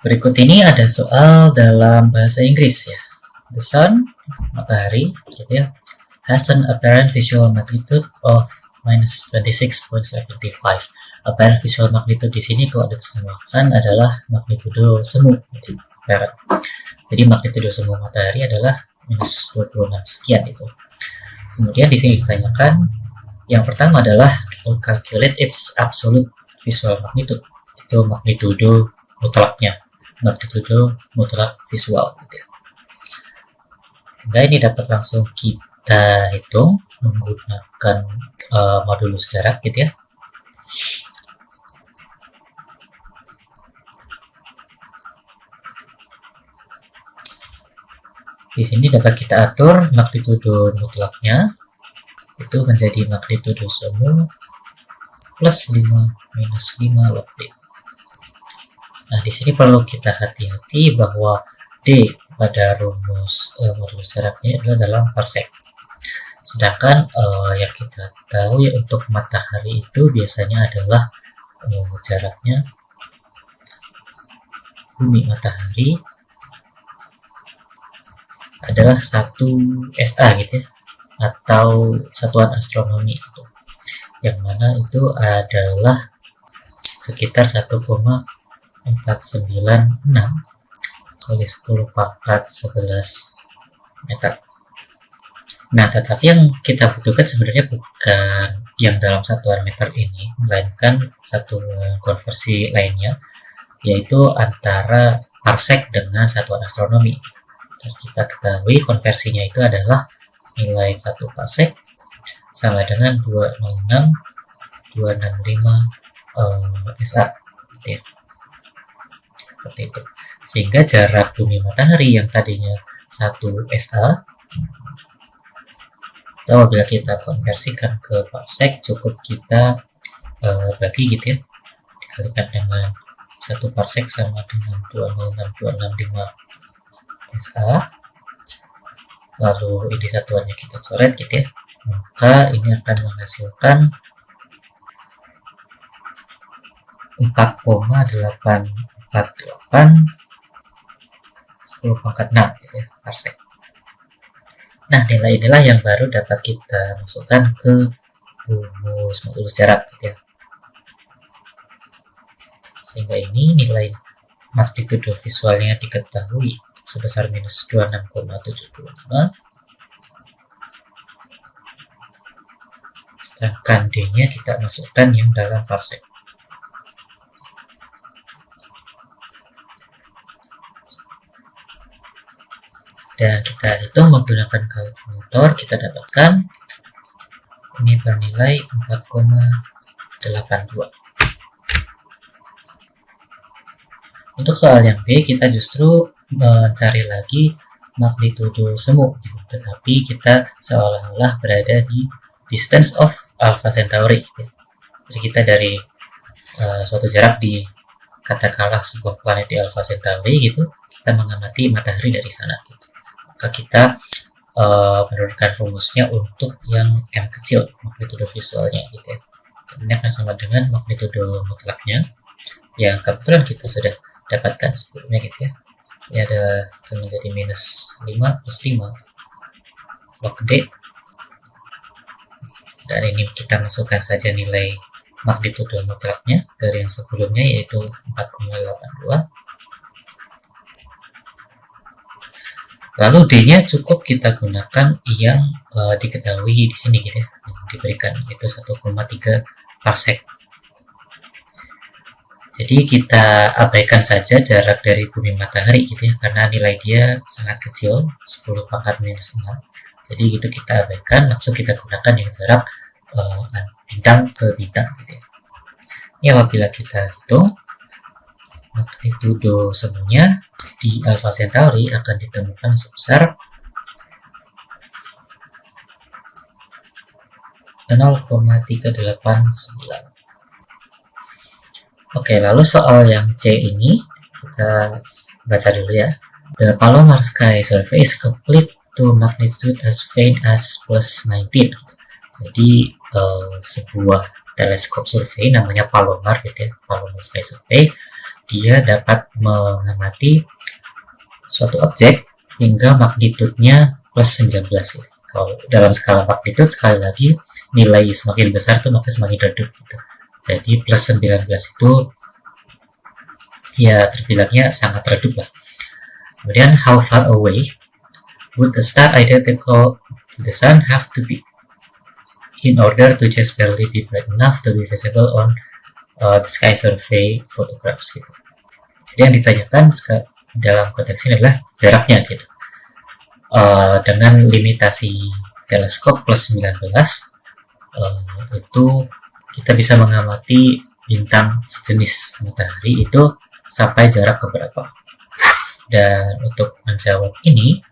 Berikut ini ada soal dalam bahasa Inggris ya. The sun, matahari, gitu ya, has an apparent visual magnitude of minus 26.75. Apparent visual magnitude di sini kalau diterjemahkan adalah magnitudo semu. Apparent. Jadi magnitudo semu matahari adalah minus 26 sekian itu. Kemudian di sini ditanyakan, yang pertama adalah to calculate its absolute visual magnitude. Itu magnitudo mutlaknya, magnitudo mutlak visual gitu ya. Nah, ini dapat langsung kita hitung menggunakan modulus jarak gitu ya. Di sini dapat kita atur magnitudo mutlaknya itu menjadi magnitudo semu plus 5 minus 5 log D. Nah, di sini perlu kita hati-hati bahwa D pada rumus modulus jaraknya adalah dalam parsec. Sedangkan yang kita tahu ya untuk matahari itu biasanya adalah jaraknya bumi matahari adalah 1 SA gitu ya, atau satuan astronomi itu, yang mana itu adalah sekitar 1,496 kali 10 pangkat 11 meter. Nah, tetapi yang kita butuhkan sebenarnya bukan yang dalam satuan meter ini, melainkan satuan konversi lainnya, yaitu antara parsec dengan satuan astronomi. Dan kita ketahui konversinya itu adalah nilai 1 parsec sama dengan 265 SA gitu ya. Seperti itu. Sehingga jarak bumi matahari yang tadinya 1 SA, atau apabila kita konversikan ke parsec, cukup kita bagi gitu ya, dikalikan dengan 1 parsec sama dengan 265 SA, lalu ini satuannya kita coret gitu ya, maka ini akan menghasilkan 4,848 10 pangkat 6 gitu ya, parsec. Nah, nilai inilah yang baru dapat kita masukkan ke rumus modulus jarak gitu ya. Sehingga ini nilai magnitudo visualnya diketahui sebesar minus 26,75, sedangkan D-nya kita masukkan yang dalam parsec. Dan kita hitung menggunakan kalkulator, kita dapatkan ini bernilai 4,82. Untuk soal yang B, kita justru mencari lagi magnitudo semu gitu. Tetapi kita seolah-olah berada di distance of Alpha Centauri gitu. Jadi kita dari suatu jarak di katakanlah sebuah planet di Alpha Centauri gitu, kita mengamati matahari dari sana gitu. Maka kita menurunkan rumusnya untuk yang M kecil, magnitudo visualnya gitu ya. Ini akan sama dengan magnitudo mutlaknya yang kebetulan kita sudah dapatkan sebelumnya gitu ya. Ini ada menjadi minus 5 plus 5 log D, dan ini kita masukkan saja nilai magnitudo mutlaknya dari yang sebelumnya yaitu 4,82. Lalu D-nya cukup kita gunakan yang diketahui di sini gitu ya, yang diberikan itu 1,3 parsec. Jadi kita abaikan saja jarak dari bumi matahari gitu ya, karena nilai dia sangat kecil, 10 pangkat minus 6. Jadi gitu kita abaikan, langsung kita gunakan yang jarak bintang ke bintang gitu ya. Ini apabila kita hitung magnitudo semuanya di Alpha Centauri akan ditemukan sebesar 0,389. Oke, lalu soal yang C ini kita baca dulu ya. The Palomar Sky Survey is complete to magnitude as faint as plus 19. Jadi sebuah teleskop survei namanya Palomar gitu ya, Palomar Sky Survey, dia dapat mengamati suatu objek hingga magnitudenya plus 19. Kalau dalam skala magnitud, sekali lagi nilai semakin besar tuh maka semakin redup gitu. Jadi plus 19 itu ya terbilangnya sangat redup lah. Kemudian how far away would the star identical to the sun have to be in order to just barely be bright enough to be visible on the sky survey photographs gitu. Jadi yang ditanyakan dalam konteks ini adalah jaraknya gitu. Dengan limitasi teleskop plus 19 itu kita bisa mengamati bintang sejenis matahari itu sampai jarak keberapa. Dan untuk menjawab ini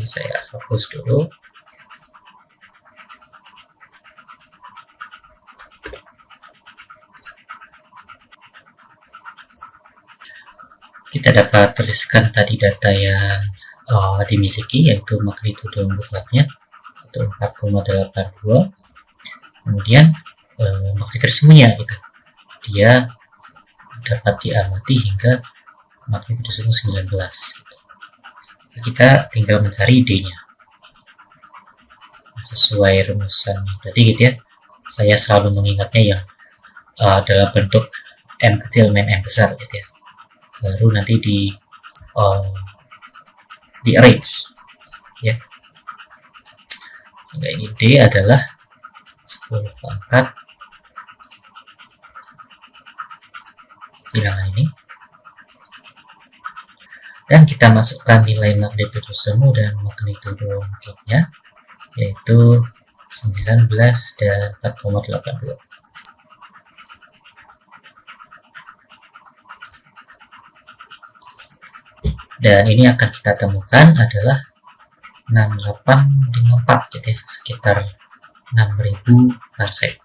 saya hapus dulu. Kita dapat tuliskan tadi data yang dimiliki, yaitu magnitudo mutlaknya itu 4,82. Kemudian magnitudo semuanya gitu, dia dapat diamati hingga magnitudo semu 19 gitu. Kita tinggal mencari D-nya sesuai rumusan tadi gitu ya. Saya selalu mengingatnya yang dalam bentuk M kecil min M besar gitu ya, baru nanti di arrange ya. Sehingga ini D adalah 10 pangkat bilangan ini, dan kita masukkan nilai magnitudo semu dan magnitudo mutlaknya, yaitu 19 dan 4,82. Dan ini akan kita temukan adalah 6854 gitu ya, sekitar 6000 parsec.